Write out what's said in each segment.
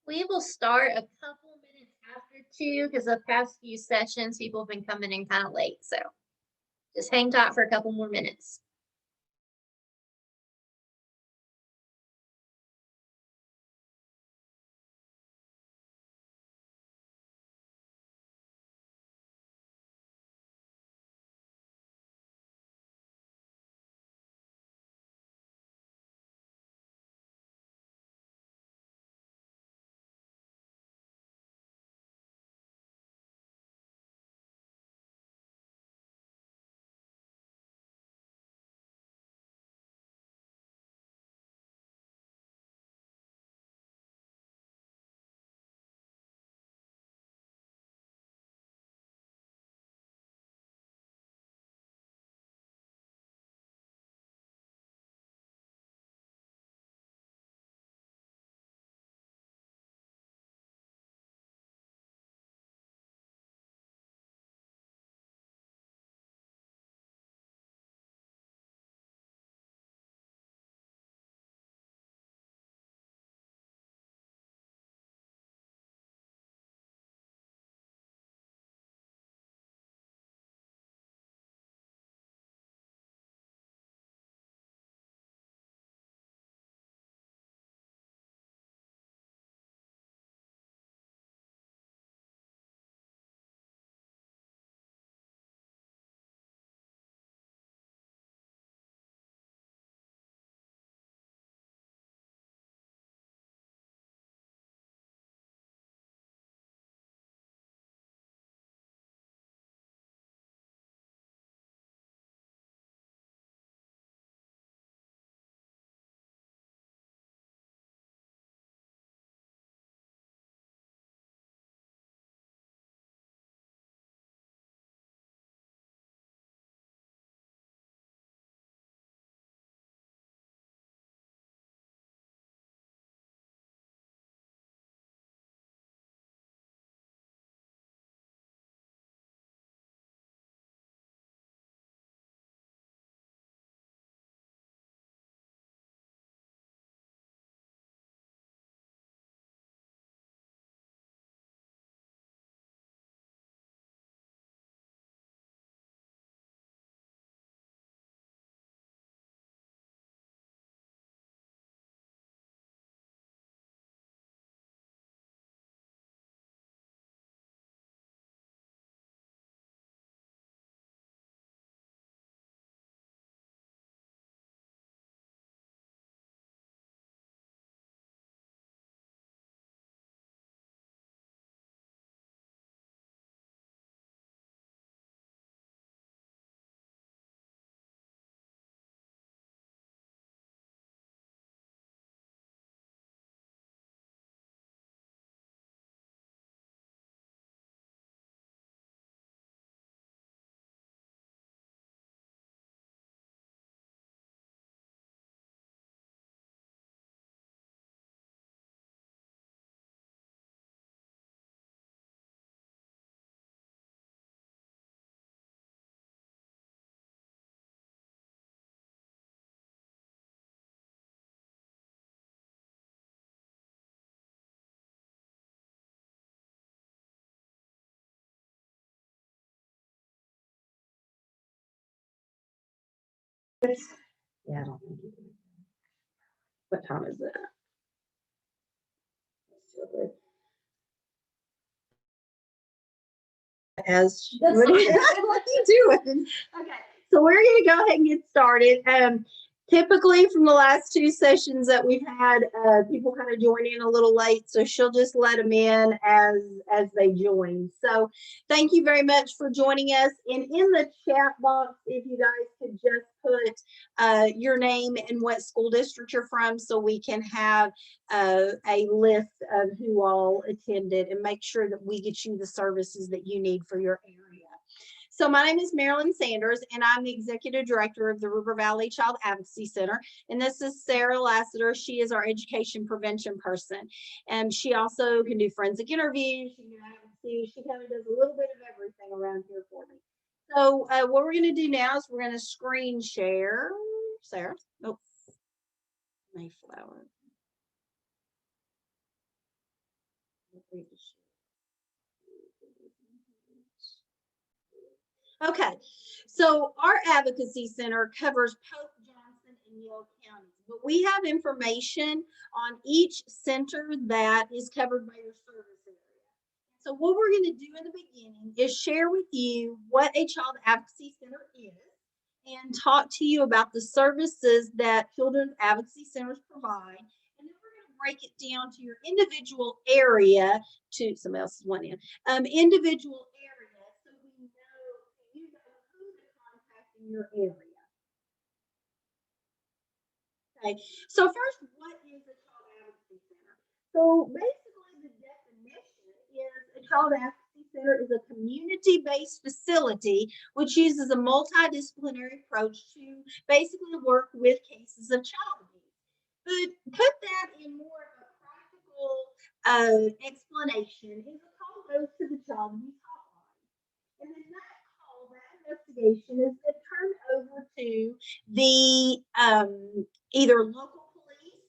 We will start a couple minutes after 2 because the past few sessions, people have been coming in kind of late. So just hang tight for a couple more minutes. Yeah, I don't think you can. What time is it? As what are you doing? Okay, so we're going to go ahead and get started. Typically, from the last two sessions that we've had, people kind of join in a little late, so she'll just let them in as they join. So, thank you very much for joining us. And in the chat box, if you guys could just put your name and what school district you're from, so we can have a list of who all attended and make sure that we get you the services that you need for your area. So my name is Marilyn Sanders, and I'm the Executive Director of the River Valley Child Advocacy Center. And this is Sarah Lassiter. She is our education prevention person. And she also can do forensic interviews. She can do advocacy. She kind of does a little bit of everything around here for me. So what we're going to do now is we're going to screen share. Sarah. Oh, Mayflower. Okay, so our advocacy center covers Pope, Johnson, and Yale counties, but we have information on each center that is covered by your service area. So what we're going to do in the beginning is share with you what a child advocacy center is and talk to you about the services that children's advocacy centers provide. And then we're going to break it down to your individual area, to somebody else's one in, individual area, so we know you know who to contact in your area. Okay, so first, what is a child advocacy center? So basically the definition is a child advocacy center is a community-based facility which uses a multidisciplinary approach to basically work with cases of child abuse. But put that in more of a practical explanation is a call goes to the child abuse hotline. And then that call, that investigation is then turned over to the either local police,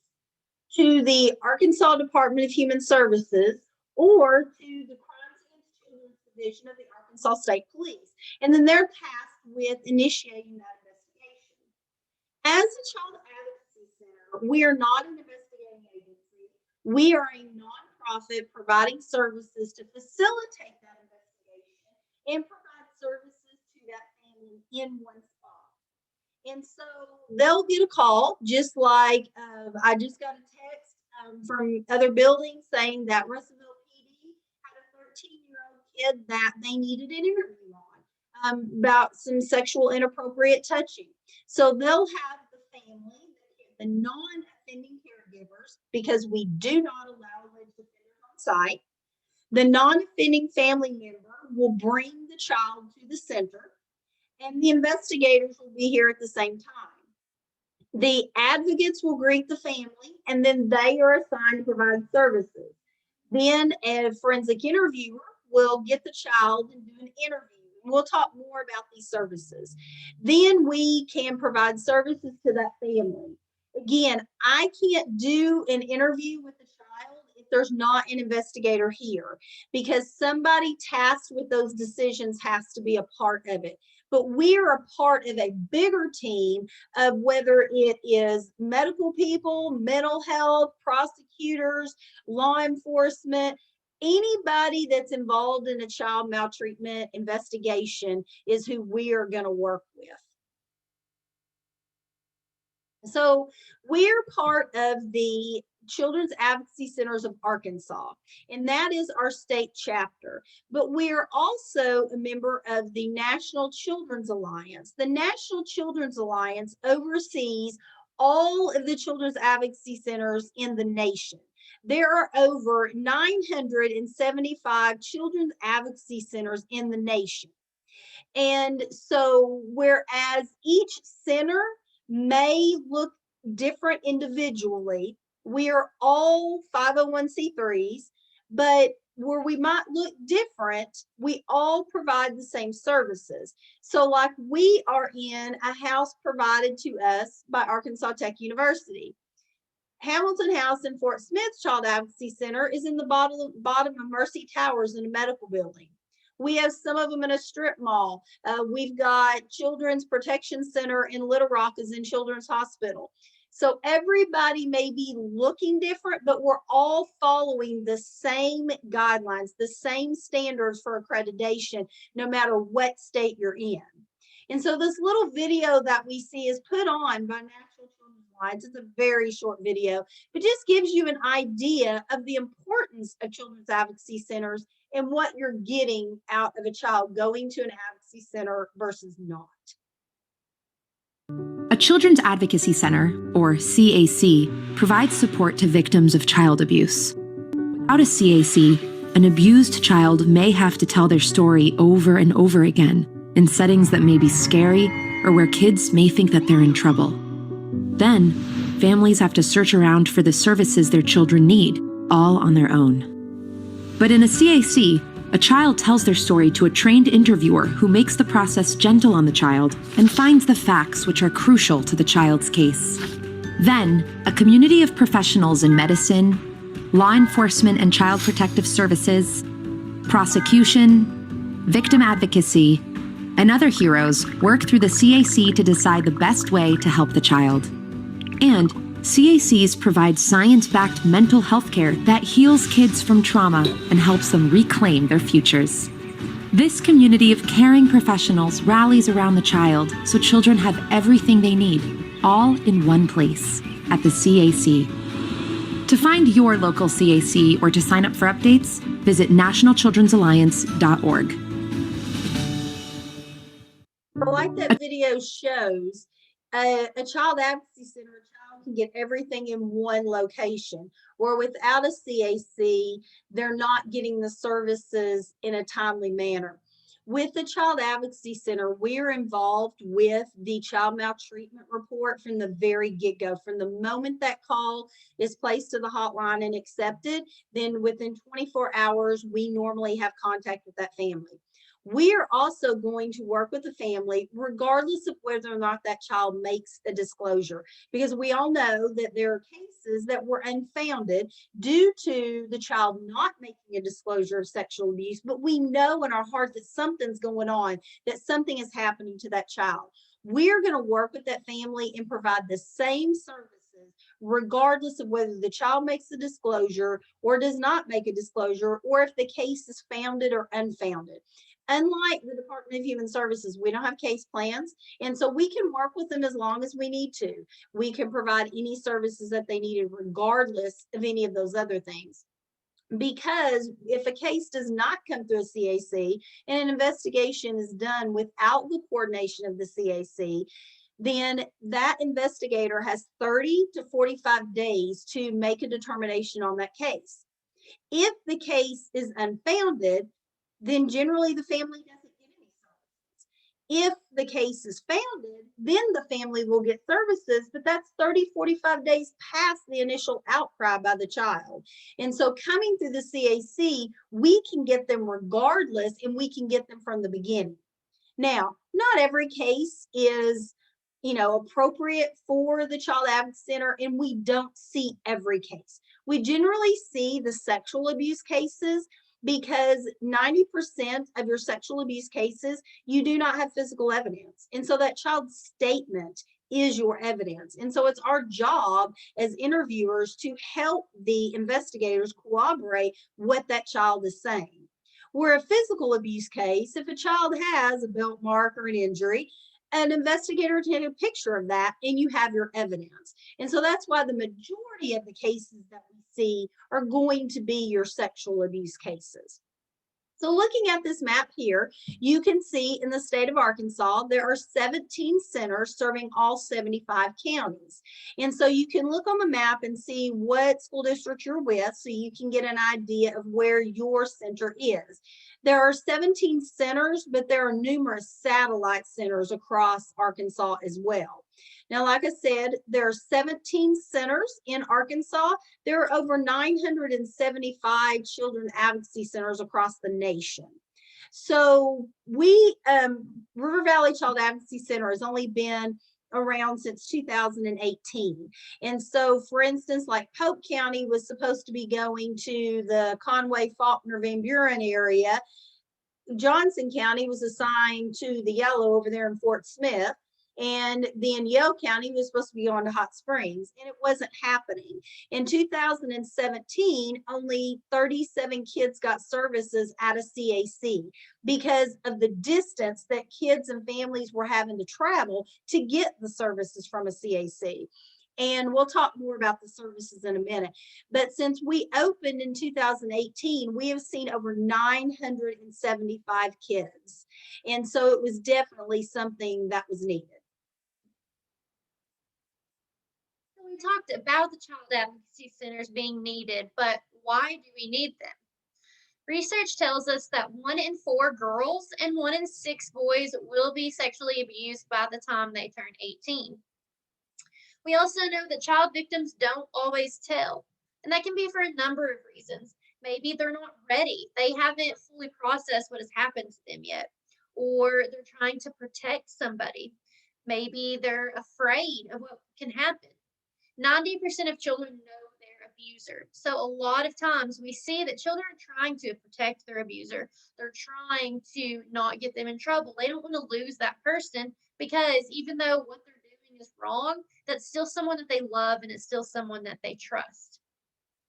to the Arkansas Department of Human Services, or to the Crimes Against Children Division of the Arkansas State Police. And then they're tasked with initiating that investigation. As a child advocacy center, we are not an investigating agency. We are a nonprofit providing services to facilitate that investigation and provide services to that family in one spot. And so they'll get a call, just like I just got a text from other buildings saying that Russellville PD had a 13-year-old kid that they needed an interview on about some sexual inappropriate touching. So they'll have the family, the non-offending caregivers, because we do not allow alleged offenders on site. The non-offending family member will bring the child to the center, and the investigators will be here at the same time. The advocates will greet the family, and then they are assigned to provide services. Then a forensic interviewer will get the child and do an interview. We'll talk more about these services. Then we can provide services to that family. Again, I can't do an interview with the child if there's not an investigator here, because somebody tasked with those decisions has to be a part of it. But we're a part of a bigger team of whether it is medical people, mental health, prosecutors, law enforcement, anybody that's involved in a child maltreatment investigation is who we are going to work with. So we're part of the Children's Advocacy Centers of Arkansas, and that is our state chapter. But we are also a member of the National Children's Alliance. The National Children's Alliance oversees all of the children's advocacy centers in the nation. There are over 975 children's advocacy centers in the nation. And so whereas each center may look different individually, we are all 501c3s, but where we might look different, we all provide the same services. So like we are in a house provided to us by Arkansas Tech University. Hamilton House in Fort Smith Child Advocacy Center is in the bottom of Mercy Towers in a medical building. We have some of them in a strip mall. We've got Children's Protection Center in Little Rock is in Children's Hospital. So everybody may be looking different, but we're all following the same guidelines, the same standards for accreditation, no matter what state you're in. And so this little video that we see is put on by National Children's Alliance. It's a very short video, but just gives you an idea of the importance of children's advocacy centers and what you're getting out of a child going to an advocacy center versus not. A Children's Advocacy Center, or CAC, provides support to victims of child abuse. Without a CAC, an abused child may have to tell their story over and over again in settings that may be scary or where kids may think that they're in trouble. Then, families have to search around for the services their children need, all on their own. But in a CAC, a child tells their story to a trained interviewer who makes the process gentle on the child and finds the facts which are crucial to the child's case. Then, a community of professionals in medicine, law enforcement and child protective services, prosecution, victim advocacy, and other heroes work through the CAC to decide the best way to help the child. And CACs provide science-backed mental health care that heals kids from trauma and helps them reclaim their futures. This community of caring professionals rallies around the child so children have everything they need, all in one place, at the CAC. To find your local CAC or to sign up for updates, visit nationalchildren'salliance.org. Like that video shows, a child advocacy center, a child can get everything in one location, or without a CAC, they're not getting the services in a timely manner. With the Child Advocacy Center, we're involved with the child maltreatment report from the very get-go. From the moment that call is placed to the hotline and accepted, then within 24 hours, we normally have contact with that family. We're also going to work with the family regardless of whether or not that child makes a disclosure, because we all know that there are cases that were unfounded due to the child not making a disclosure of sexual abuse, but we know in our heart that something's going on, that something is happening to that child. We're going to work with that family and provide the same services regardless of whether the child makes a disclosure or does not make a disclosure, or if the case is founded or unfounded. Unlike the Department of Human Services, we don't have case plans, and so we can work with them as long as we need to. We can provide any services that they needed regardless of any of those other things. Because if a case does not come through a CAC and an investigation is done without the coordination of the CAC, then that investigator has 30 to 45 days to make a determination on that case. If the case is unfounded, then generally the family doesn't get any services. If the case is founded, then the family will get services, but that's 30, 45 days past the initial outcry by the child. And so coming through the CAC, we can get them regardless, and we can get them from the beginning. Now, not every case is, appropriate for the Child Advocacy Center, and we don't see every case. We generally see the sexual abuse cases, because 90% of your sexual abuse cases, you do not have physical evidence. And so that child's statement is your evidence. And so it's our job as interviewers to help the investigators corroborate what that child is saying. Where a physical abuse case, if a child has a belt mark or an injury, an investigator will take a picture of that and you have your evidence. And so that's why the majority of the cases that we see are going to be your sexual abuse cases. So looking at this map here, you can see in the state of Arkansas, there are 17 centers serving all 75 counties. And so you can look on the map and see what school district you're with, so you can get an idea of where your center is. There are 17 centers, but there are numerous satellite centers across Arkansas as well. Now, like I said, there are 17 centers in Arkansas. There are over 975 children advocacy centers across the nation. So River Valley Child Advocacy Center has only been around since 2018. And so, for instance, like Polk County was supposed to be going to the Conway, Faulkner, Van Buren area. Johnson County was assigned to the yellow over there in Fort Smith. And then Yale County was supposed to be going to Hot Springs, and it wasn't happening. In 2017, only 37 kids got services at a CAC because of the distance that kids and families were having to travel to get the services from a CAC. And we'll talk more about the services in a minute. But since we opened in 2018, we have seen over 975 kids. And so it was definitely something that was needed. We talked about the child advocacy centers being needed, but why do we need them? Research tells us that 1 in 4 girls and 1 in 6 boys will be sexually abused by the time they turn 18. We also know that child victims don't always tell, and that can be for a number of reasons. Maybe they're not ready. They haven't fully processed what has happened to them yet, or they're trying to protect somebody. Maybe they're afraid of what can happen. 90% of children know their abuser. So a lot of times we see that children are trying to protect their abuser. They're trying to not get them in trouble. They don't want to lose that person because even though what they're doing is wrong, that's still someone that they love and it's still someone that they trust.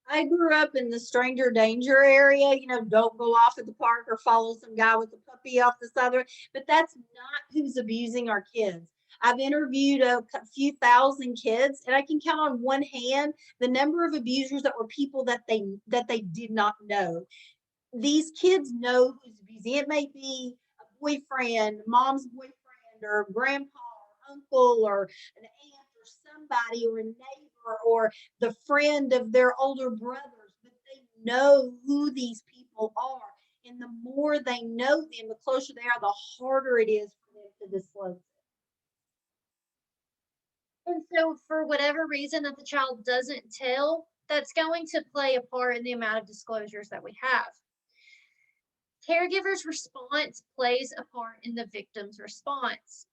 I grew up in the stranger danger area, don't go off at the park or follow some guy with a puppy off the side of the road. But that's not who's abusing our kids. I've interviewed a few thousand kids, and I can count on one hand the number of abusers that were people that they did not know. These kids know who's abusing. It may be a boyfriend, mom's boyfriend, or grandpa, or uncle, or an aunt, or somebody, or a neighbor, or the friend of their older brothers, but they know who these people are. And the more they know them, the closer they are, the harder it is for them to disclose. And so, for whatever reason that the child doesn't tell, that's going to play a part in the amount of disclosures that we have. Caregivers' response plays a part in the victim's response.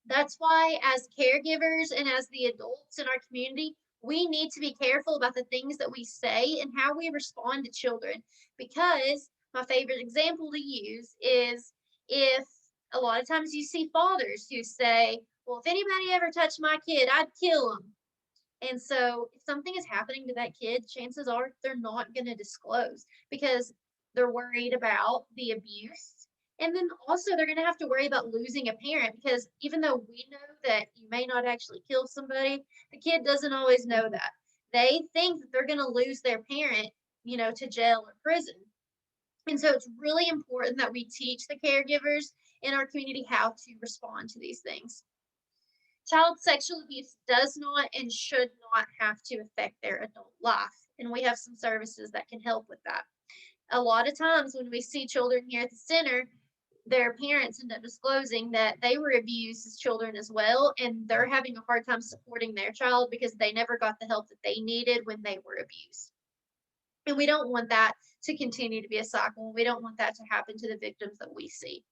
That's why, as caregivers and as the adults in our community, we need to be careful about the things that we say and how we respond to children. Because my favorite example to use is if a lot of times you see fathers who say, well, if anybody ever touched my kid, I'd kill him. And so, if something is happening to that kid, chances are they're not going to disclose because they're worried about the abuse. And then also, they're going to have to worry about losing a parent because even though we know that you may not actually kill somebody, the kid doesn't always know that. They think that they're going to lose their parent, to jail or prison. And so, it's really important that we teach the caregivers in our community how to respond to these things. Child sexual abuse does not and should not have to affect their adult life. And we have some services that can help with that. A lot of times when we see children here at the center, their parents end up disclosing that they were abused as children as well, and they're having a hard time supporting their child because they never got the help that they needed when they were abused. And we don't want that to continue to be a cycle. We don't want that to happen to the victims that we see.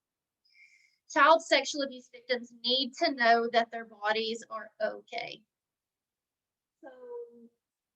Child sexual abuse victims need to know that their bodies are okay. So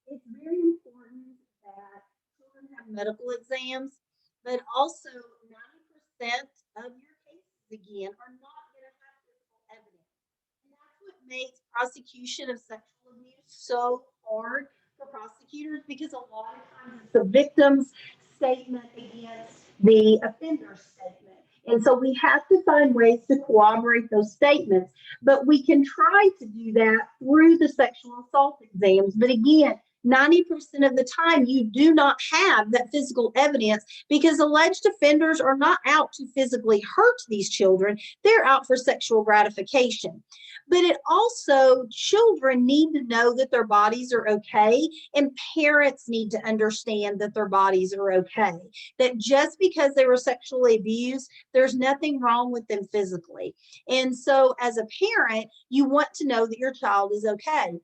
it's very important that children have medical exams, but also 90% of your cases, again, are not going to have physical evidence. And that's what makes prosecution of sexual abuse so hard for prosecutors because a lot of times it's the victim's statement against the offender's statement. And so we have to find ways to corroborate those statements, but we can try to do that through the sexual assault exams. But again, 90% of the time, you do not have that physical evidence because alleged offenders are not out to physically hurt these children. They're out for sexual gratification. But it also, children need to know that their bodies are okay, and parents need to understand that their bodies are okay. That just because they were sexually abused, there's nothing wrong with them physically. And so as a parent, you want to know that your child is okay.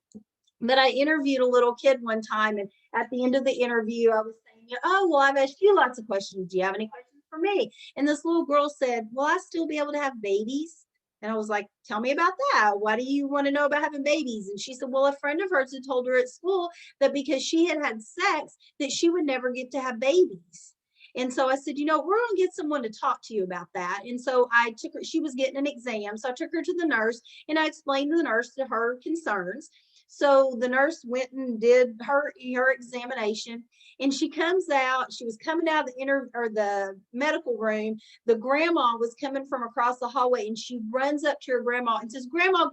But I interviewed a little kid one time, and at the end of the interview, I was saying, oh, well, I've asked you lots of questions. Do you have any questions for me? And this little girl said, will I still be able to have babies? And I was like, tell me about that. Why do you want to know about having babies? And she said, well, a friend of hers had told her at school that because she had had sex, that she would never get to have babies. And so I said, we're going to get someone to talk to you about that. And so I took her, she was getting an exam. So I took her to the nurse and I explained to the nurse her concerns. So the nurse went and did her examination, and she comes out. She was coming out of the medical room. The grandma was coming from across the hallway, and she runs up to her grandma and says, "Grandma,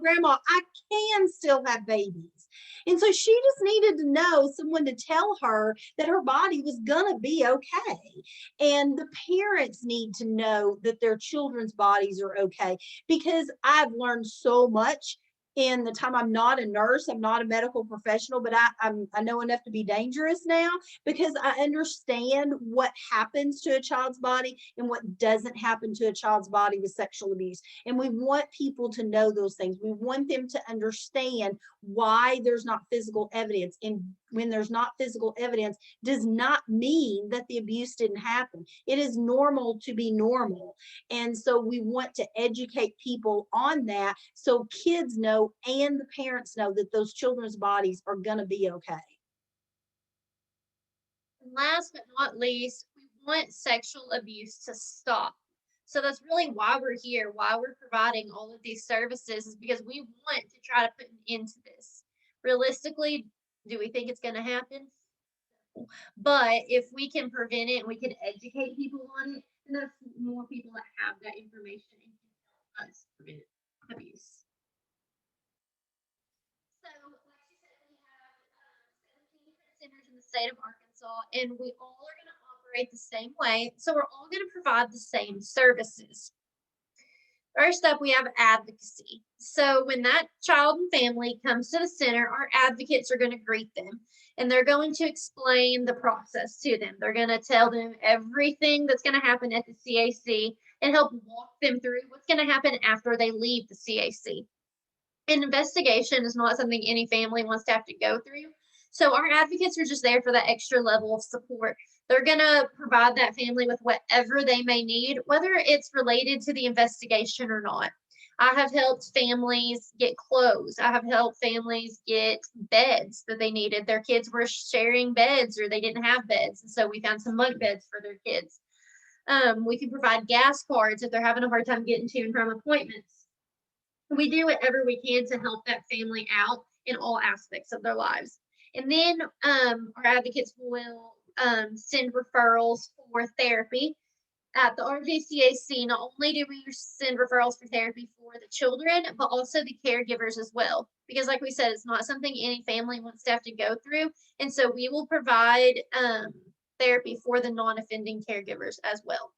I can still have babies." And so she just needed to know someone to tell her that her body was gonna be okay. And the parents need to know that their children's bodies are okay, because I've learned so much in the time. I'm not a nurse, I'm not a medical professional, but I know enough to be dangerous now because I understand what happens to a child's body and what doesn't happen to a child's body with sexual abuse. And we want people to know those things. We want them to understand why there's not physical evidence. And when there's not physical evidence does not mean that the abuse didn't happen. It is normal to be normal. And so we want to educate people on that so kids know and the parents know that those children's bodies are going to be okay. And last but not least, we want sexual abuse to stop. So that's really why we're here, why we're providing all of these services, is because we want to try to put an end to this. Realistically, do we think it's going to happen? But if we can prevent it and we can educate people on it, then that's more people that have that information and can help us prevent abuse. So, like you said, we have 17 different centers in the state of Arkansas, and we all are going to operate the same way. So, we're all going to provide the same services. First up, we have advocacy. So, when that child and family comes to the center, our advocates are going to greet them and they're going to explain the process to them. They're going to tell them everything that's going to happen at the CAC and help walk them through what's going to happen after they leave the CAC. An investigation is not something any family wants to have to go through. So our advocates are just there for that extra level of support. They're going to provide that family with whatever they may need, whether it's related to the investigation or not. I have helped families get clothes. I have helped families get beds that they needed. Their kids were sharing beds or they didn't have beds. And so we found some bunk beds for their kids. We can provide gas cards if they're having a hard time getting to and from appointments. We do whatever we can to help that family out in all aspects of their lives. And then our advocates will send referrals for therapy. At the RVCAC, not only do we send referrals for therapy for the children, but also the caregivers as well. Because like we said, it's not something any family wants to have to go through. And so we will provide therapy for the non-offending caregivers as well.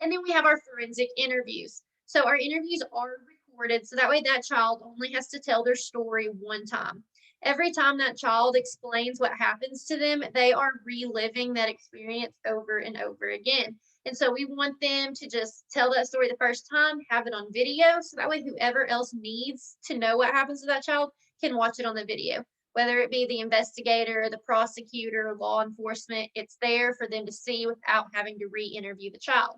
And then we have our forensic interviews. So our interviews are recorded, so that way that child only has to tell their story one time. Every time that child explains what happens to them, they are reliving that experience over and over again. And so we want them to just tell that story the first time, have it on video, so that way whoever else needs to know what happens to that child can watch it on the video. Whether it be the investigator, the prosecutor, law enforcement, it's there for them to see without having to re-interview the child.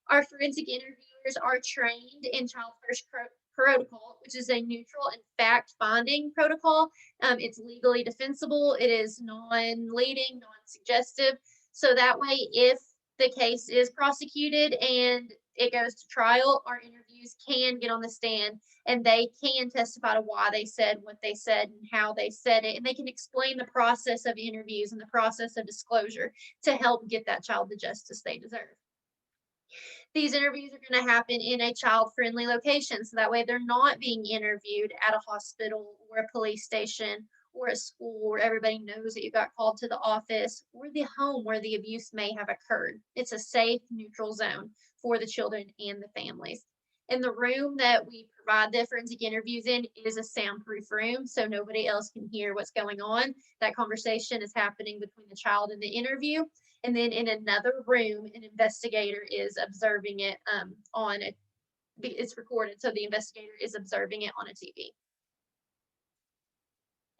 Our forensic interviewers are trained in Child First Protocol, which is a neutral and fact-finding protocol. It's legally defensible. It is non-leading, non-suggestive. So that way, if the case is prosecuted and it goes to trial, our interviews can get on the stand and they can testify to why they said what they said and how they said it. And they can explain the process of interviews and the process of disclosure to help get that child the justice they deserve. These interviews are going to happen in a child-friendly location, so that way they're not being interviewed at a hospital or a police station or a school where everybody knows that you got called to the office, or the home where the abuse may have occurred. It's a safe, neutral zone for the children and the families. And the room that we provide the forensic interviews in is a soundproof room, so nobody else can hear what's going on. That conversation is happening between the child and the interview. And then in another room, an investigator is observing it it's recorded, so the investigator is observing it on a TV.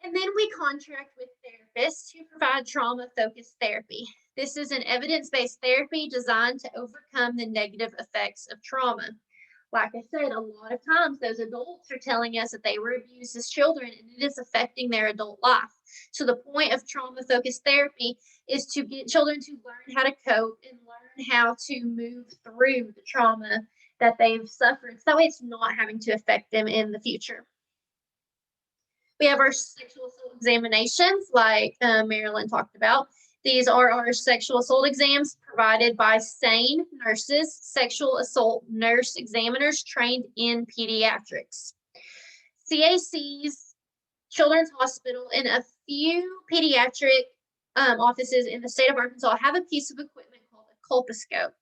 And then we contract with therapists who provide trauma-focused therapy. This is an evidence-based therapy designed to overcome the negative effects of trauma. Like I said, a lot of times those adults are telling us that they were abused as children and it is affecting their adult life. So the point of trauma-focused therapy is to get children to learn how to cope and learn how to move through the trauma that they've suffered. So that way it's not having to affect them in the future. We have our sexual assault examinations, like Marilyn talked about. These are our sexual assault exams provided by SANE nurses, sexual assault nurse examiners trained in pediatrics. CAC's Children's Hospital and a few pediatric offices in the state of Arkansas have a piece of equipment called a colposcope.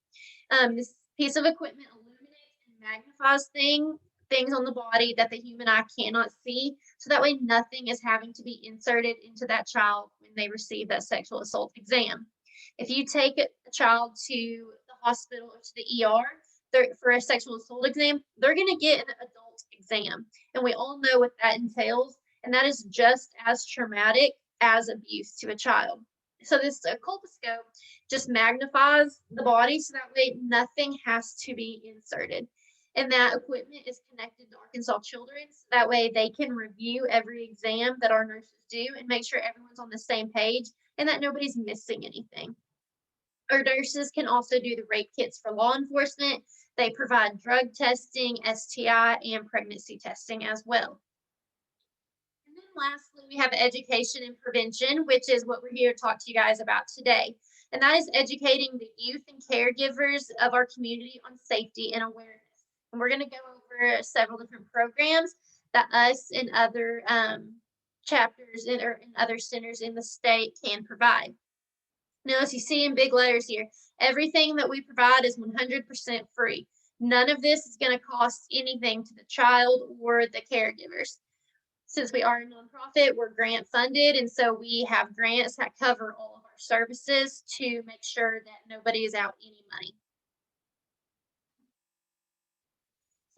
This piece of equipment illuminates and magnifies things on the body that the human eye cannot see, so that way nothing is having to be inserted into that child when they receive that sexual assault exam. If you take a child to the hospital or to the ER for a sexual assault exam, they're going to get an adult exam, and we all know what that entails, and that is just as traumatic as abuse to a child. So this colposcope just magnifies the body so that way nothing has to be inserted. And that equipment is connected to Arkansas Children's. That way they can review every exam that our nurses do and make sure everyone's on the same page and that nobody's missing anything. Our nurses can also do the rape kits for law enforcement. They provide drug testing, STI, and pregnancy testing as well. And then lastly, we have education and prevention, which is what we're here to talk to you guys about today. And that is educating the youth and caregivers of our community on safety and awareness. And we're going to go over several different programs that us and other chapters or in other centers in the state can provide. Now, as you see in big letters here, everything that we provide is 100% free. None of this is going to cost anything to the child or the caregivers. Since we are a nonprofit, we're grant funded, and so we have grants that cover all of our services to make sure that nobody is out any money.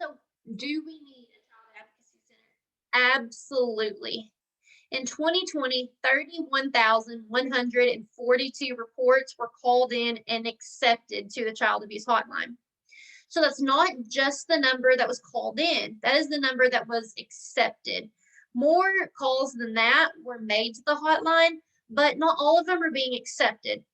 So, do we need a child advocacy center? Absolutely. In 2020, 31,142 reports were called in and accepted to the child abuse hotline. So that's not just the number that was called in, that is the number that was accepted. More calls than that were made to the hotline, but not all of them are being accepted.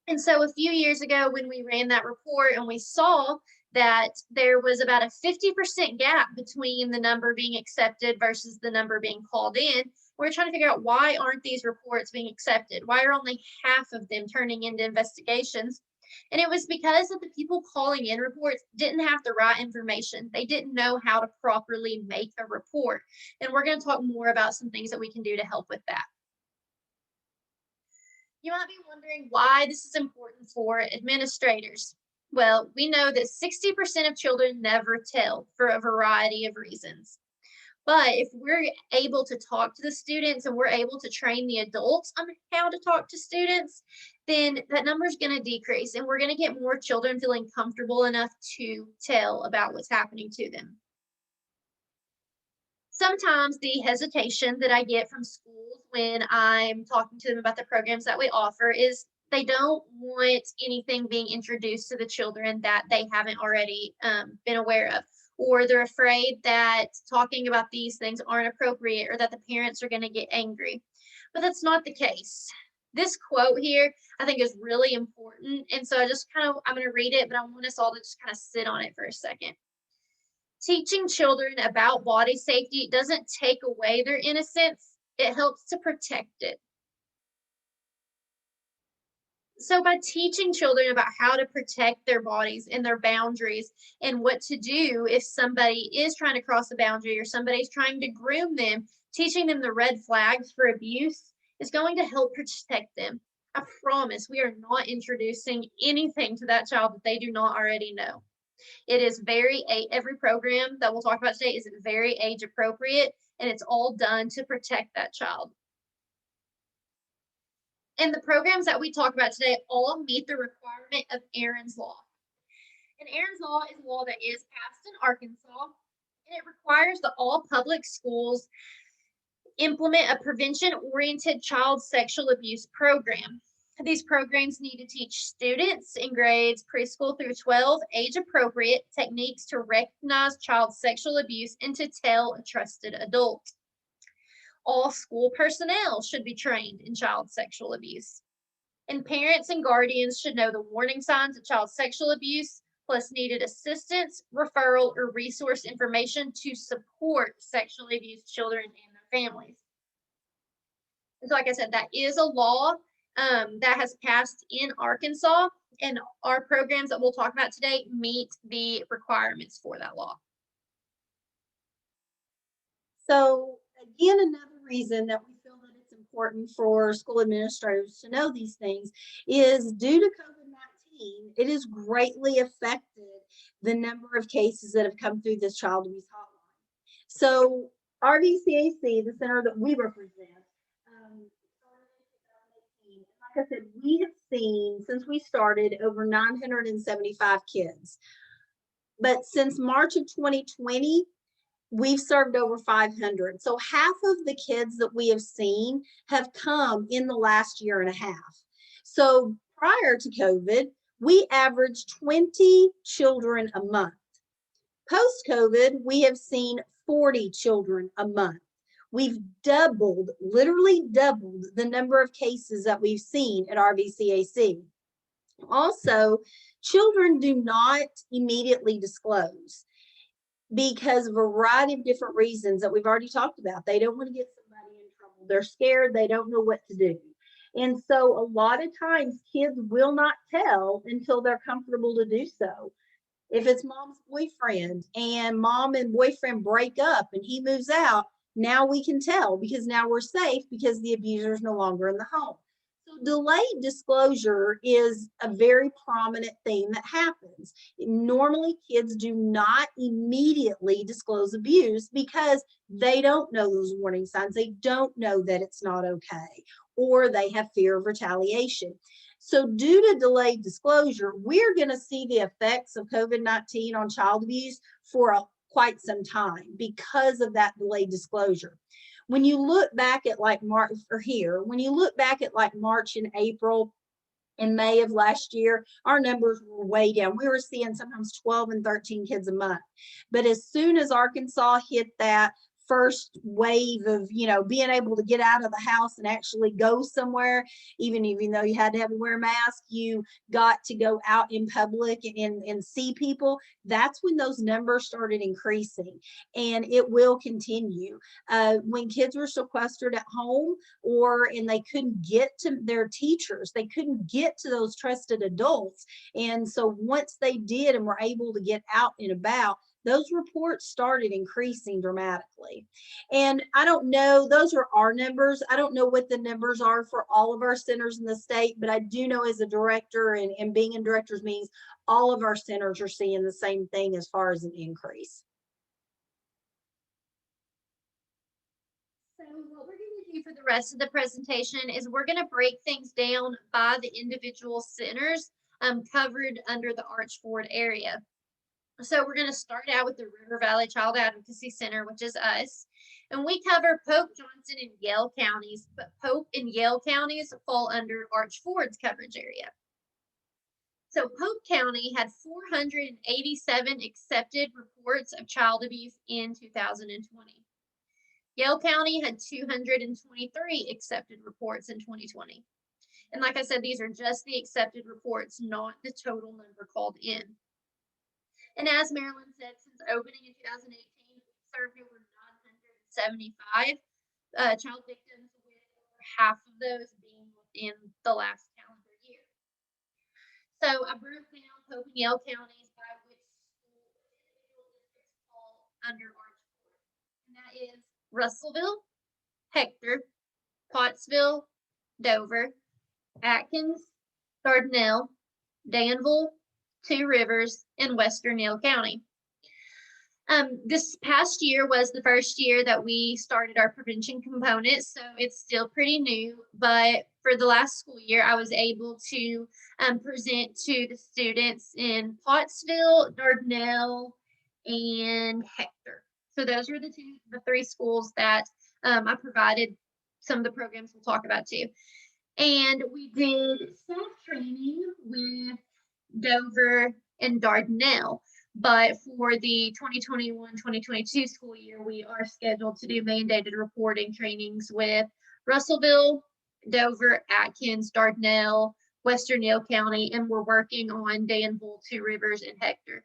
And so a few years ago when we ran that report and we saw that there was about a 50% gap between the number being accepted versus the number being called in, we're trying to figure out why aren't these reports being accepted? Why are only half of them turning into investigations? And it was because of the people calling in reports didn't have the right information. They didn't know how to properly make a report. And we're going to talk more about some things that we can do to help with that. You might be wondering why this is important for administrators. Well, we know that 60% of children never tell for a variety of reasons. But if we're able to talk to the students and we're able to train the adults on how to talk to students, then that number is going to decrease and we're going to get more children feeling comfortable enough to tell about what's happening to them. Sometimes the hesitation that I get from schools when I'm talking to them about the programs that we offer is they don't want anything being introduced to the children that they haven't already been aware of. Or they're afraid that talking about these things aren't appropriate or that the parents are going to get angry. But that's not the case. This quote here, I think is really important. And so I'm going to read it, but I want us all to just kind of sit on it for a second. Teaching children about body safety doesn't take away their innocence. It helps to protect it. So by teaching children about how to protect their bodies and their boundaries and what to do if somebody is trying to cross a boundary or somebody's trying to groom them, teaching them the red flags for abuse is going to help protect them. I promise we are not introducing anything to that child that they do not already know. It is every program that we'll talk about today is very age appropriate, and it's all done to protect that child. And the programs that we talk about today all meet the requirement of Aaron's Law. And Aaron's Law is a law that is passed in Arkansas, and it requires that all public schools implement a prevention-oriented child sexual abuse program. These programs need to teach students in grades preschool through 12 age-appropriate techniques to recognize child sexual abuse and to tell a trusted adult. All school personnel should be trained in child sexual abuse. And parents and guardians should know the warning signs of child sexual abuse, plus needed assistance, referral, or resource information to support sexually abused children and their families. And so, like I said, that is a law that has passed in Arkansas, and our programs that we'll talk about today meet the requirements for that law. So again, another reason that we feel that it's important for school administrators to know these things is due to COVID-19, it has greatly affected the number of cases that have come through this child abuse hotline. So RVCAC, the center that we represent, like I said, we have seen, since we started, over 975 kids. But since March of 2020, we've served over 500. So half of the kids that we have seen have come in the last year and a half. So prior to COVID, we averaged 20 children a month. Post-COVID, we have seen 40 children a month. We've doubled, literally doubled the number of cases that we've seen at RVCAC. Also, children do not immediately disclose because of a variety of different reasons that we've already talked about. They don't want to get somebody in trouble. They're scared. They don't know what to do. And so a lot of times kids will not tell until they're comfortable to do so. If it's mom's boyfriend and mom and boyfriend break up and he moves out, now we can tell because now we're safe because the abuser is no longer in the home. So delayed disclosure is a very prominent thing that happens. Normally, kids do not immediately disclose abuse because they don't know those warning signs. They don't know that it's not okay, or they have fear of retaliation. So due to delayed disclosure, we're going to see the effects of COVID-19 on child abuse for quite some time because of that delayed disclosure. When you look back at like March or here, when you look back at like March and April and May of last year, our numbers were way down. We were seeing sometimes 12 and 13 kids a month. But as soon as Arkansas hit that first wave of, being able to get out of the house and actually go somewhere, even though you had to have to wear a mask, you got to go out in public and see people. That's when those numbers started increasing, and it will continue. When kids were sequestered at home and they couldn't get to their teachers, they couldn't get to those trusted adults. And so once they did and were able to get out and about, those reports started increasing dramatically. And I don't know, those are our numbers. I don't know what the numbers are for all of our centers in the state, but I do know as a director and being in directors meetings, all of our centers are seeing the same thing as far as an increase. So what we're going to do for the rest of the presentation is we're going to break things down by the individual centers covered under the Archford area. So we're going to start out with the River Valley Child Advocacy Center, which is us. And we cover Pope, Johnson, and Yale counties, but Pope and Yale counties fall under Archford's coverage area. So Pope County had 487 accepted reports of child abuse in 2020. Yale County had 223 accepted reports in 2020. And like I said, these are just the accepted reports, not the total number called in. And as Marilyn said, since opening in 2018, we've served over 975 child victims, with over half of those being within the last calendar year. So I broke down Pope and Yale counties by which school individual districts fall under Archford. And that is Russellville, Hector, Pottsville, Dover, Atkins, Dardanelle, Danville, Two Rivers, and Western Yale County. This past year was the first year that we started our prevention component, so it's still pretty new, but for the last school year, I was able to present to the students in Pottsville, Dardanelle, and Hector. So those are the three schools that I provided some of the programs we'll talk about too. And we did staff training with Dover and Dardanelle, but for the 2021-2022 school year, we are scheduled to do mandated reporting trainings with Russellville, Dover, Atkins, Dardanelle, Western Yale County, and we're working on Danville, Two Rivers, and Hector.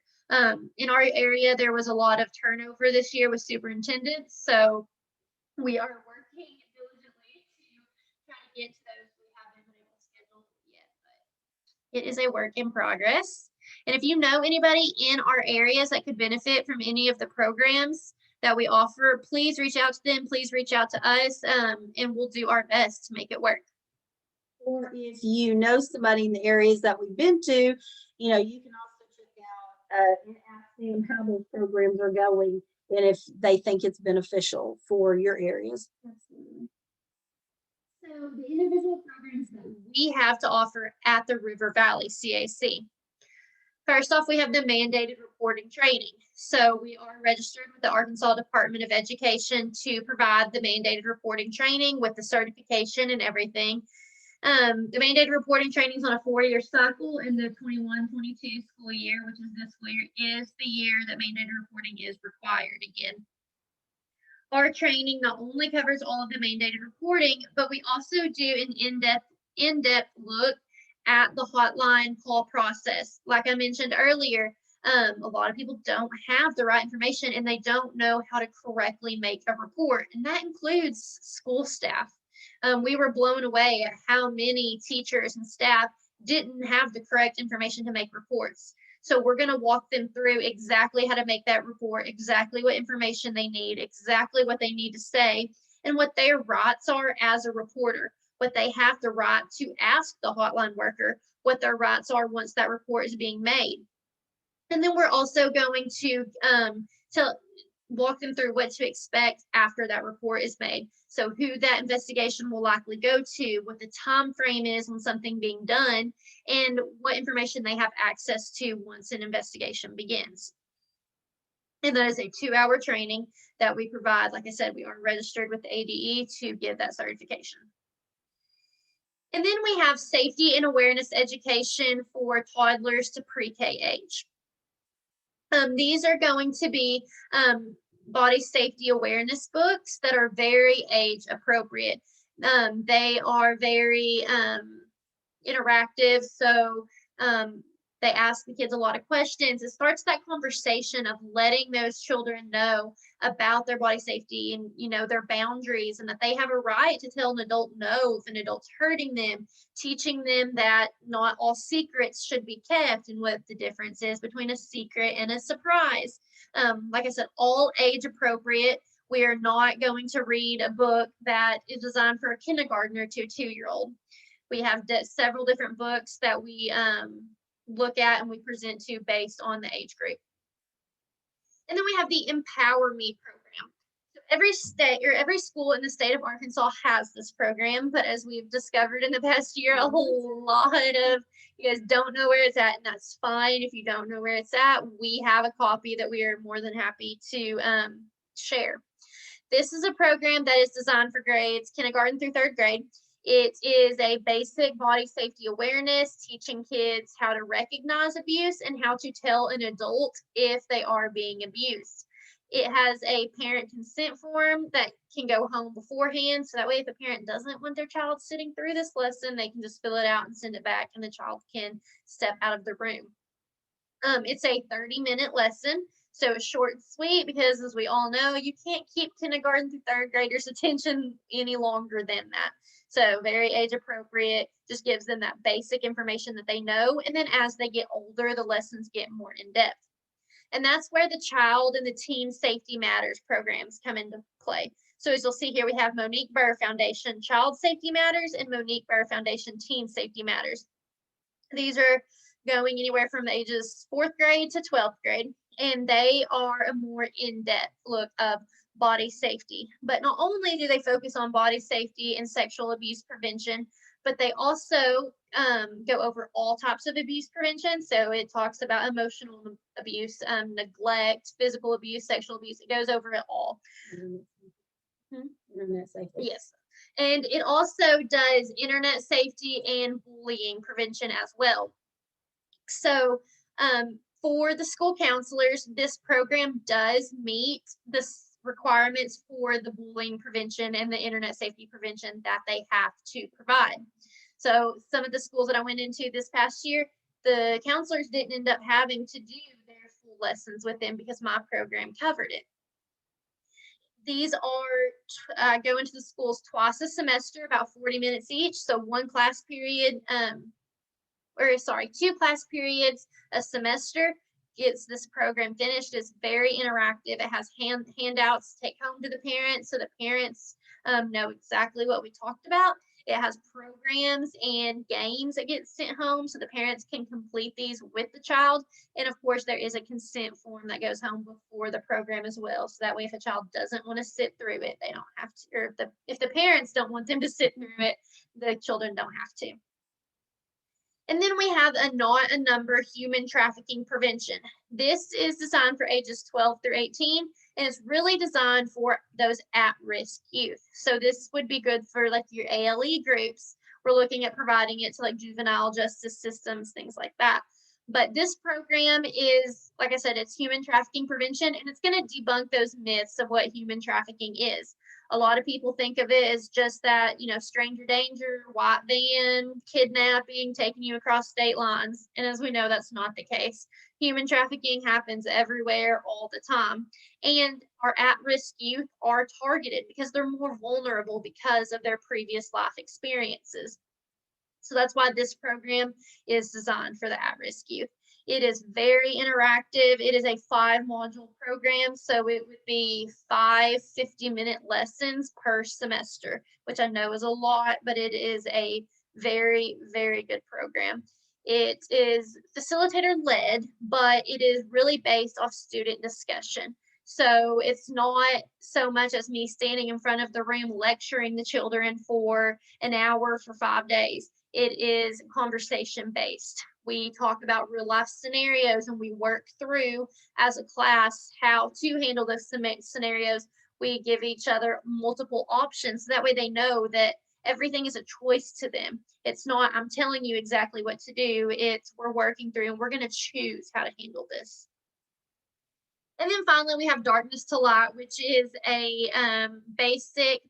In our area, there was a lot of turnover this year with superintendents, so we are working diligently to try to get to those. We haven't been able to schedule yet, but it is a work in progress. And if you know anybody in our areas that could benefit from any of the programs that we offer, please reach out to them. Please reach out to us, and we'll do our best to make it work. Or if you know somebody in the areas that we've been to, you can also check out and ask them how those programs are going and if they think it's beneficial for your areas. Absolutely. So the individual programs that we have to offer at the River Valley CAC. First off, we have the mandated reporting training. So we are registered with the Arkansas Department of Education to provide the mandated reporting training with the certification and everything. The mandated reporting training is on a 4-year cycle, and the 21-22 school year, which is this school year, is the year that mandated reporting is required again. Our training not only covers all of the mandated reporting, but we also do an in-depth look at the hotline call process. Like I mentioned earlier, a lot of people don't have the right information and they don't know how to correctly make a report, and that includes school staff. We were blown away at how many teachers and staff didn't have the correct information to make reports. So we're going to walk them through exactly how to make that report, exactly what information they need, exactly what they need to say, and what their rights are as a reporter, what they have the right to ask the hotline worker, what their rights are once that report is being made. And then we're also going to walk them through what to expect after that report is made. So who that investigation will likely go to, what the time frame is on something being done, and what information they have access to once an investigation begins. And that is a 2-hour training that we provide. Like I said, we are registered with the ADE to give that certification. And then we have safety and awareness education for toddlers to pre-K age. These are going to be body safety awareness books that are very age appropriate. They are very interactive, so they ask the kids a lot of questions. It starts that conversation of letting those children know about their body safety and, you know, their boundaries, and that they have a right to tell an adult no if an adult's hurting them, teaching them that not all secrets should be kept and what the difference is between a secret and a surprise. Like I said, all age appropriate. We are not going to read a book that is designed for a kindergartner to a 2-year-old. We have several different books that we look at and we present to based on the age group. And then we have the Empower Me program. So every state or every school in the state of Arkansas has this program, but as we've discovered in the past year, a whole lot of you guys don't know where it's at, and that's fine. If you don't know where it's at, we have a copy that we are more than happy to share. This is a program that is designed for grades kindergarten through 3rd grade. It is a basic body safety awareness, teaching kids how to recognize abuse and how to tell an adult if they are being abused. It has a parent consent form that can go home beforehand, so that way if a parent doesn't want their child sitting through this lesson, they can just fill it out and send it back and the child can step out of the room. It's a 30-minute lesson, so it's short and sweet because, as we all know, you can't keep kindergarten through 3rd graders' attention any longer than that. So very age appropriate, just gives them that basic information that they know. And then as they get older, the lessons get more in depth. And that's where the Child and the Teen Safety Matters programs come into play. So as you'll see here, we have Monique Burr Foundation Child Safety Matters and Monique Burr Foundation Teen Safety Matters. These are going anywhere from the ages 4th grade to 12th grade, and they are a more in-depth look of body safety. But not only do they focus on body safety and sexual abuse prevention, but they also go over all types of abuse prevention. So it talks about emotional abuse, neglect, physical abuse, sexual abuse. It goes over it all. Internet safety. Yes. And it also does internet safety and bullying prevention as well. So for the school counselors, this program does meet the requirements for the bullying prevention and the internet safety prevention that they have to provide. So some of the schools that I went into this past year, the counselors didn't end up having to do their full lessons with them because my program covered it. These are go into the schools twice a semester, about 40 minutes each. So 2 class periods a semester gets this program finished. It's very interactive. It has handouts to take home to the parents, so the parents know exactly what we talked about. It has programs and games that get sent home, so the parents can complete these with the child. And of course, there is a consent form that goes home before the program as well. So that way, if a child doesn't want to sit through it, they don't have to, or if the parents don't want them to sit through it, the children don't have to. And then we have a not a number human trafficking prevention. This is designed for ages 12 through 18, and it's really designed for those at-risk youth. So this would be good for like your ALE groups, we're looking at providing it to like juvenile justice systems, things like that. But this program is, like I said, it's human trafficking prevention, and it's going to debunk those myths of what human trafficking is. A lot of people think of it as just that, stranger danger, white van, kidnapping, taking you across state lines. And as we know, that's not the case. Human trafficking happens everywhere all the time. And our at-risk youth are targeted because they're more vulnerable because of their previous life experiences. So that's why this program is designed for the at-risk youth. It is very interactive. It is a 5-module program, so it would be 5 50-minute lessons per semester, which I know is a lot, but it is a very, very good program. It is facilitator-led, but it is really based off student discussion. So it's not so much as me standing in front of the room lecturing the children for an hour for 5 days. It is conversation based. We talk about real life scenarios and we work through as a class how to handle those scenarios. We give each other multiple options. So that way they know that everything is a choice to them. It's not, I'm telling you exactly what to do. It's we're working through and we're going to choose how to handle this. And then finally, we have Darkness to Light, which is a basic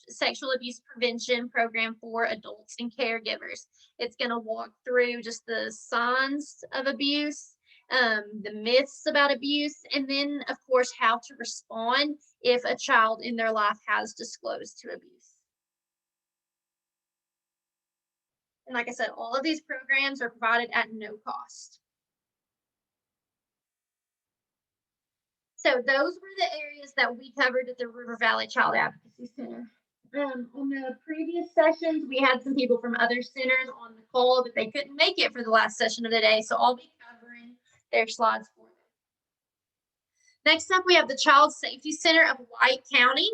sexual abuse prevention program for adults and caregivers. It's going to walk through just the signs of abuse, the myths about abuse, and then, of course, how to respond if a child in their life has disclosed to abuse. And like I said, all of these programs are provided at no cost. So those were the areas that we covered at the River Valley Child Advocacy Center. On the previous sessions, we had some people from other centers on the call, but they couldn't make it for the last session of the day, so I'll be covering their slides for them. Next up, we have the Child Safety Center of White County.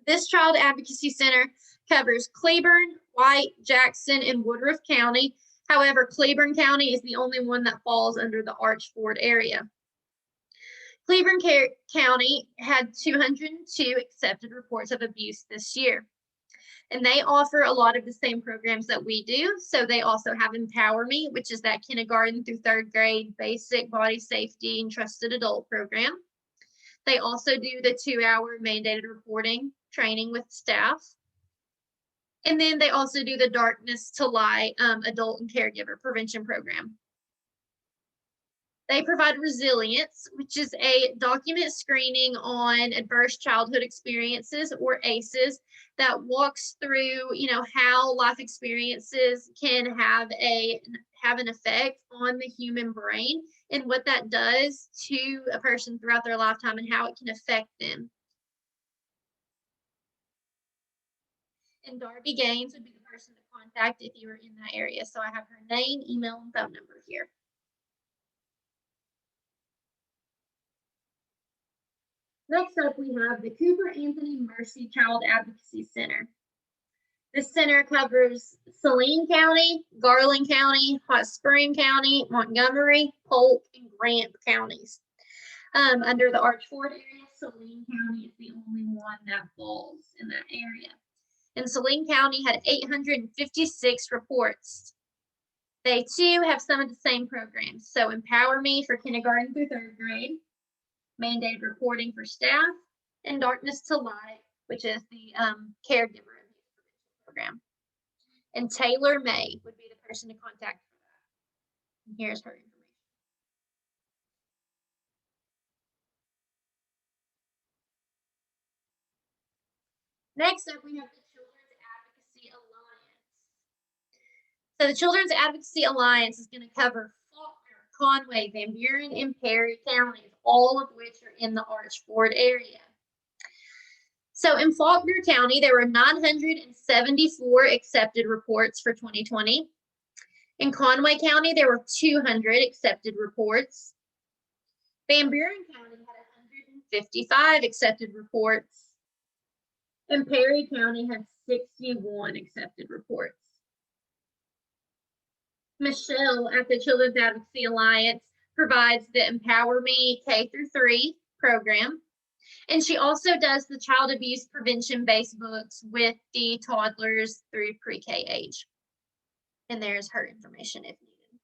This Child Advocacy Center covers Cleburne, White, Jackson, and Woodruff County. However, Cleburne County is the only one that falls under the Archford area. Cleburne County had 202 accepted reports of abuse this year. And they offer a lot of the same programs that we do. So they also have Empower Me, which is that kindergarten through 3rd grade basic body safety and trusted adult program. They also do the 2-hour mandated reporting training with staff. And then they also do the Darkness to Light adult and caregiver prevention program. They provide Resilience, which is a document screening on adverse childhood experiences, or ACEs, that walks through, how life experiences can have an effect on the human brain and what that does to a person throughout their lifetime and how it can affect them. And Darby Gaines would be the person to contact if you were in that area. So I have her name, email, and phone number here. Next up, we have the Cooper Anthony Mercy Child Advocacy Center. This center covers Saline County, Garland County, Hot Spring County, Montgomery, Polk, and Grant counties. Under the Archford area, Saline County is the only one that falls in that area. And Saline County had 856 reports. They too have some of the same programs. So Empower Me for kindergarten through 3rd grade, mandated reporting for staff, and Darkness to Light, which is the caregiver program. And Taylor May would be the person to contact for that. And here's her information. Next up, we have the Children's Advocacy Alliance. So the Children's Advocacy Alliance is going to cover Faulkner, Conway, Van Buren, and Perry counties, all of which are in the Archford area. So in Faulkner County, there were 974 accepted reports for 2020. In Conway County, there were 200 accepted reports. Van Buren County had 155 accepted reports. And Perry County had 61 accepted reports. Michelle at the Children's Advocacy Alliance provides the Empower Me K through 3 program. And she also does the child abuse prevention based books with the toddlers through pre-K age. And there's her information if needed.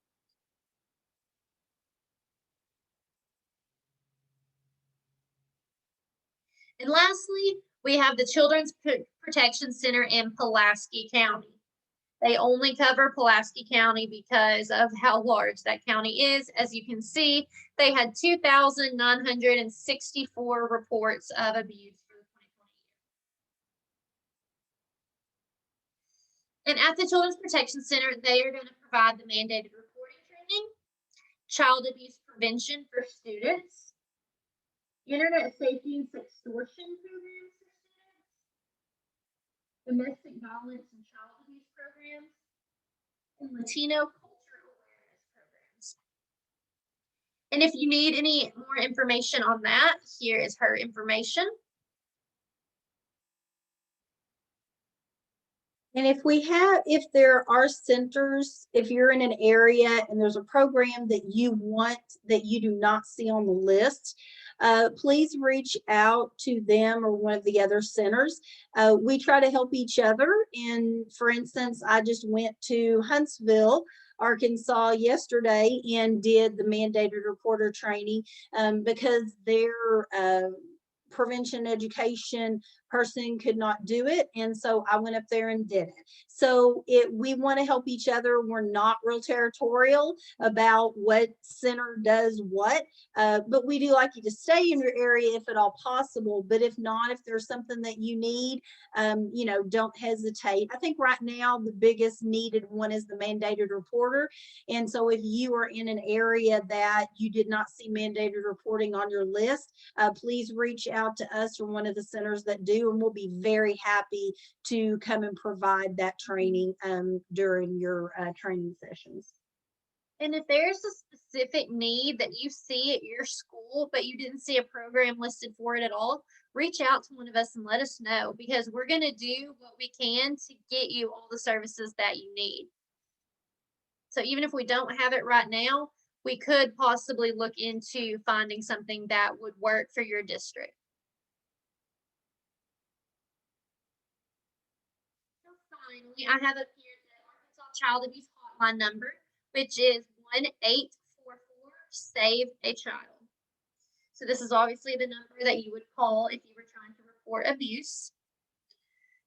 And lastly, we have the Children's Protection Center in Pulaski County. They only cover Pulaski County because of how large that county is. As you can see, they had 2,964 reports of abuse for the 2020 year. And at the Children's Protection Center, they are going to provide the mandated reporting training, child abuse prevention for students, internet safety and sextortion programs for students, domestic violence and child abuse programs, and Latino culture awareness programs. And if you need any more information on that, here is her information. And if there are centers, if you're in an area and there's a program that you want that you do not see on the list, please reach out to them or one of the other centers. We try to help each other. And for instance, I just went to Huntsville, Arkansas yesterday and did the mandated reporter training because their prevention education person could not do it, and so I went up there and did it. So we want to help each other. We're not real territorial about what center does what, but we do like you to stay in your area if at all possible. But if not, if there's something that you need, don't hesitate. I think right now the biggest needed one is the mandated reporter, and so if you are in an area that you did not see mandated reporting on your list, please reach out to us or one of the centers that do, and we'll be very happy to come and provide that training during your training sessions. And if there's a specific need that you see at your school, but you didn't see a program listed for it at all, reach out to one of us and let us know, because we're going to do what we can to get you all the services that you need. So even if we don't have it right now, we could possibly look into finding something that would work for your district. So finally, I have up here the Arkansas Child Abuse Hotline number, which is 1-844-SAVE-A-CHILD. So this is obviously the number that you would call if you were trying to report abuse.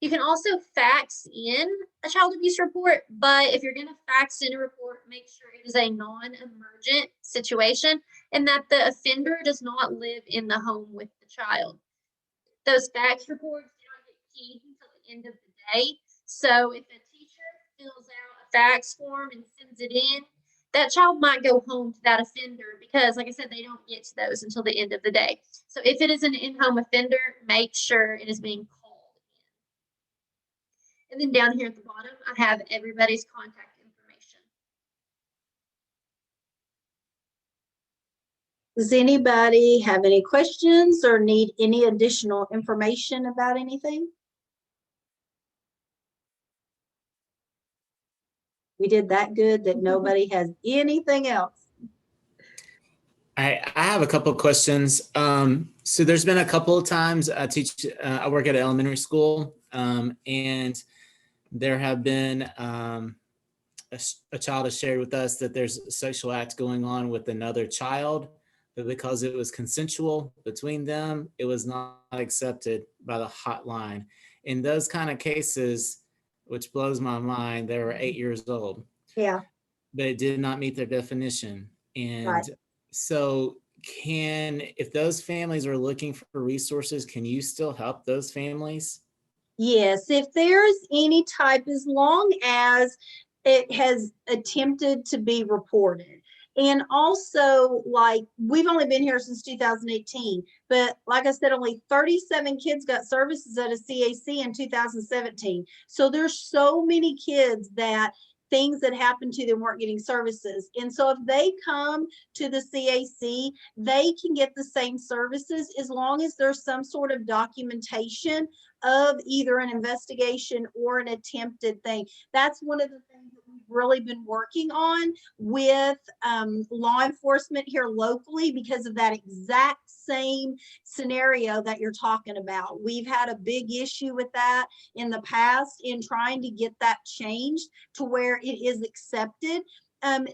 You can also fax in a child abuse report, but if you're going to fax in a report, make sure it is a non-emergent situation and that the offender does not live in the home with the child. Those fax reports do not get keyed until the end of the day. So if a teacher fills out a fax form and sends it in, that child might go home to that offender because, like I said, they don't get to those until the end of the day. So if it is an in-home offender, make sure it is being called. And then down here at the bottom, I have everybody's contact information. Does anybody have any questions or need any additional information about anything? We did that good that nobody has anything else. I have a couple of questions. So there's been a couple of times I work at an elementary school, and there have been a child has shared with us that there's a sexual act going on with another child, but because it was consensual between them, it was not accepted by the hotline. In those kind of cases, which blows my mind, they were 8 years old. Yeah. But it did not meet their definition. And right. So if those families are looking for resources, can you still help those families? Yes, if there's any type, as long as it has attempted to be reported. And also, like, we've only been here since 2018, but like I said, only 37 kids got services at a CAC in 2017. So there's so many kids that things that happened to them weren't getting services. And so if they come to the CAC, they can get the same services as long as there's some sort of documentation of either an investigation or an attempted thing. That's one of the things that we really been working on with law enforcement here locally because of that exact same scenario that you're talking about. We've had a big issue with that in the past in trying to get that changed to where it is accepted.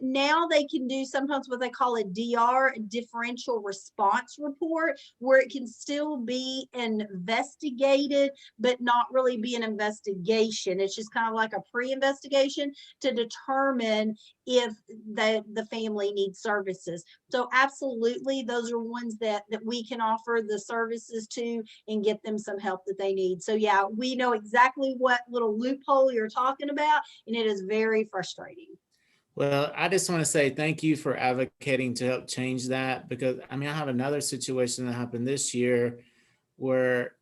Now they can do sometimes what they call a DR, differential response report, where it can still be investigated, but not really be an investigation. It's just kind of like a pre-investigation to determine if the family needs services. So absolutely, those are ones that we can offer the services to and get them some help that they need. So yeah, we know exactly what little loophole you're talking about, and it is very frustrating. Well, I just want to say thank you for advocating to help change that, because I mean, I have another situation that happened this year where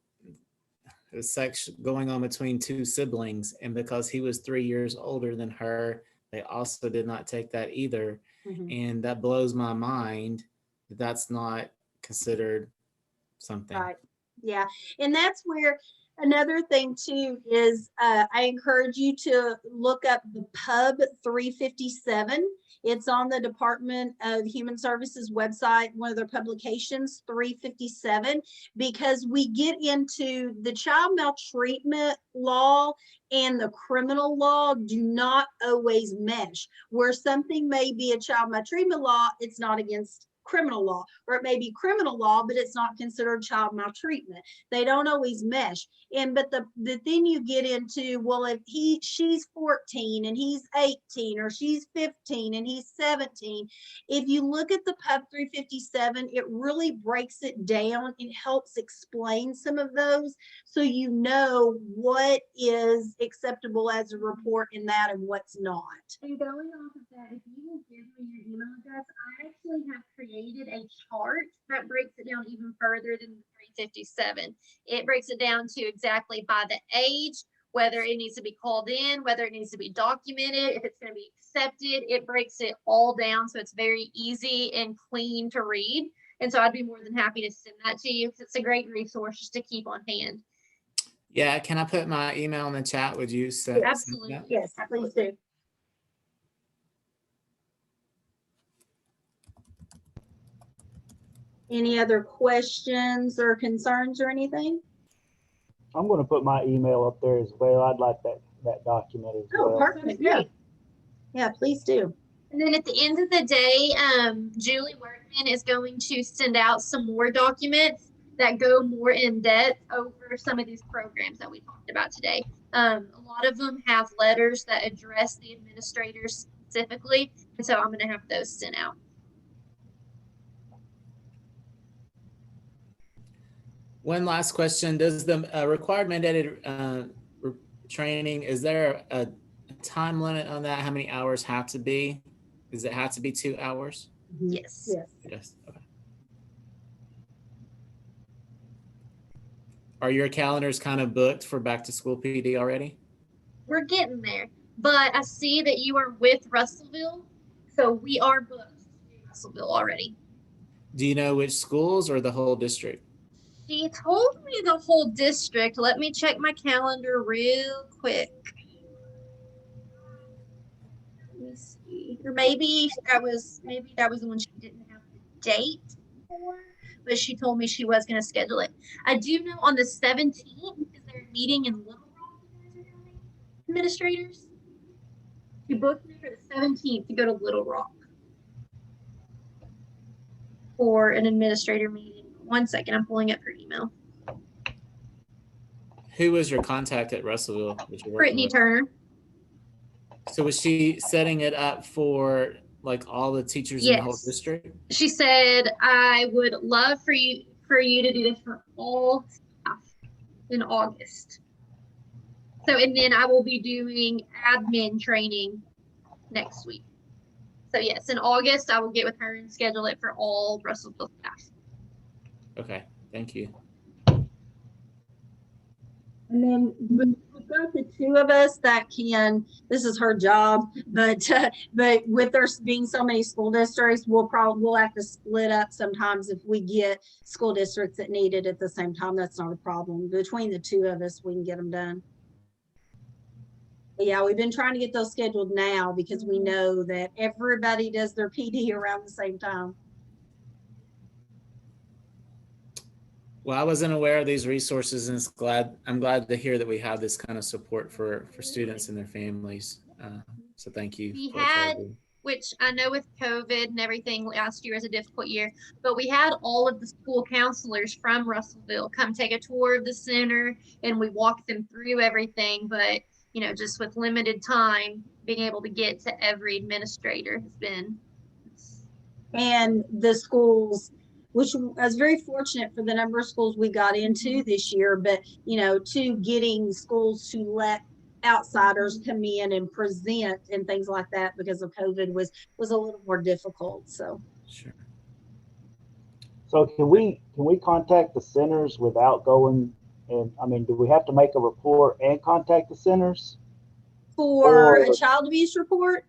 the sex going on between two siblings, and because he was 3 years older than her, they also did not take that either. And that blows my mind that that's not considered something. Right. Yeah. And that's where another thing too is I encourage you to look up the Pub 357. It's on the Department of Human Services website, one of their publications, 357, because we get into the child maltreatment law and the criminal law do not always mesh. Where something may be a child maltreatment law, it's not against criminal law, or it may be criminal law, but it's not considered child maltreatment. They don't always mesh. But the thing you get into, well, if she's 14 and he's 18, or she's 15 and he's 17, if you look at the Pub 357, it really breaks it down and helps explain some of those, so you know what is acceptable as a report in that and what's not. And going off of that, if you will give me your email address, I actually have created a chart that breaks it down even further than the 357. It breaks it down to exactly by the age, whether it needs to be called in, whether it needs to be documented, if it's going to be accepted. It breaks it all down so it's very easy and clean to read. And so I'd be more than happy to send that to you because it's a great resource just to keep on hand. Yeah, can I put my email in the chat? Would you say? Absolutely. Yes, please do. Any other questions or concerns or anything? I'm going to put my email up there as well. I'd like that document as well. Oh, perfect. Yeah. Yeah, please do. And then at the end of the day, Julie Workman is going to send out some more documents that go more in depth over some of these programs that we talked about today. A lot of them have letters that address the administrators specifically, and so I'm going to have those sent out. One last question. Does the required mandated training, is there a time limit on that? How many hours have to be? Does it have to be 2 hours? Yes. Yes. Yes. Okay. Are your calendars kind of booked for back to school PD already? We're getting there, but I see that you are with Russellville, so we are booked to Russellville already. Do you know which schools or the whole district? She told me the whole district. Let me check my calendar real quick. Let me see. Or maybe that was the one she didn't have the date for, but she told me she was going to schedule it. I do know on the 17th, is there a meeting in Little Rock you guys are having? Administrators? She booked me for the 17th to go to Little Rock for an administrator meeting. 1 second, I'm pulling up her email. Who was your contact at Russellville that you're working Brittany with? Turner. So was she setting it up for like all the teachers in the whole Yes. district? She said, I would love for you to do this for all staff in August. So, and then I will be doing admin training next week. So yes, in August, I will get with her and schedule it for all Russellville staff. Okay, thank you. And then we've got the two of us that can, this is her job, but with there being so many school districts, we'll have to split up sometimes if we get school districts that need it at the same time. That's not a problem. Between the two of us, we can get them done. Yeah, we've been trying to get those scheduled now because we know that everybody does their PD around the same time. Well, I wasn't aware of these resources, and I'm glad to hear that we have this kind of support for students and their families. So thank you We for what y'all had, do. which I know with COVID and everything, last year was a difficult year, but we had all of the school counselors from Russellville come take a tour of the center and we walked them through everything. But, you know, just with limited time, being able to get to every administrator has been. And the schools, which I was very fortunate for the number of schools we got into this year, but you know, to getting schools to let outsiders come in and present and things like that because of COVID was a little more difficult. So Sure. So can we contact the centers without going? And I mean, do we have to make a report and contact the centers? for a Or child abuse report,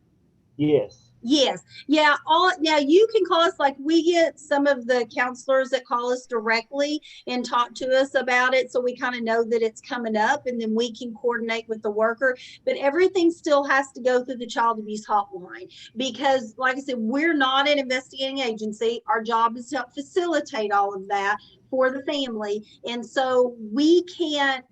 yes. yes. Yeah. All now you can call us, like we get some of the counselors that call us directly and talk to us about it. So we kind of know that it's coming up and then we can coordinate with the worker. But everything still has to go through the child abuse hotline because, like I said, we're not an investigating agency. Our job is to help facilitate all of that for the family. And so we cannot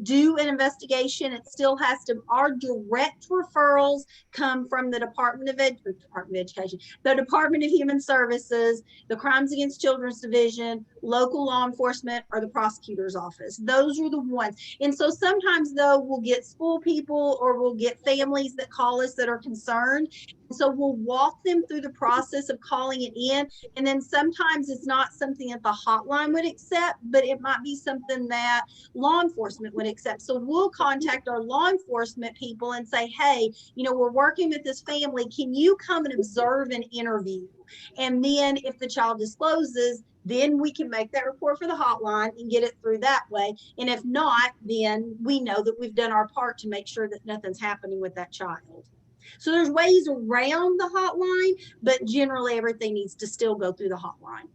do an investigation. It still has to, our direct referrals come from the Department of Education, the Department of Human Services, the Crimes Against Children's Division, local law enforcement, or the prosecutor's office. Those are the ones. And so sometimes though, we'll get school people or we'll get families that call us that are concerned. So we'll walk them through the process of calling it in. And then sometimes it's not something that the hotline would accept, but it might be something that law enforcement would accept. So we'll contact our law enforcement people and say, hey, you know, we're working with this family. Can you come and observe and interview? And then if the child discloses, then we can make that report for the hotline and get it through that way. And if not, then we know that we've done our part to make sure that nothing's happening with that child. So there's ways around the hotline, but generally everything needs to still go through the hotline.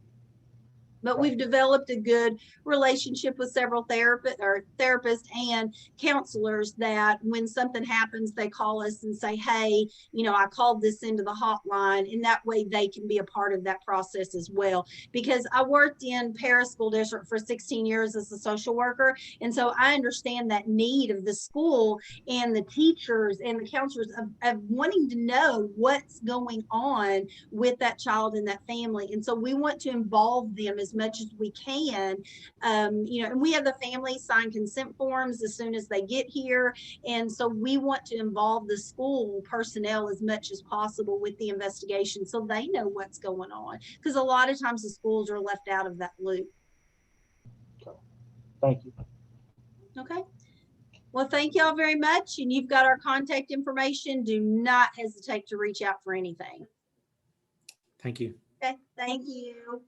But we've developed a good relationship with several therapists and counselors that when something happens, they call us and say, hey, you know, I called this into the hotline, and that way they can be a part of that process as well. Because I worked in Paris School District for 16 years as a social worker. And so I understand that need of the school and the teachers and the counselors of wanting to know what's going on with that child and that family. And so we want to involve them as much as we can. You know, and we have the families sign consent forms as soon as they get here. And so we want to involve the school personnel as much as possible with the investigation so they know what's going on. Because a lot of times the schools are left out of that loop. Okay. Thank you. Okay. Well, thank y'all very much. And you've got our contact information. Do not hesitate to reach out for anything. Thank you. Okay. Thank you.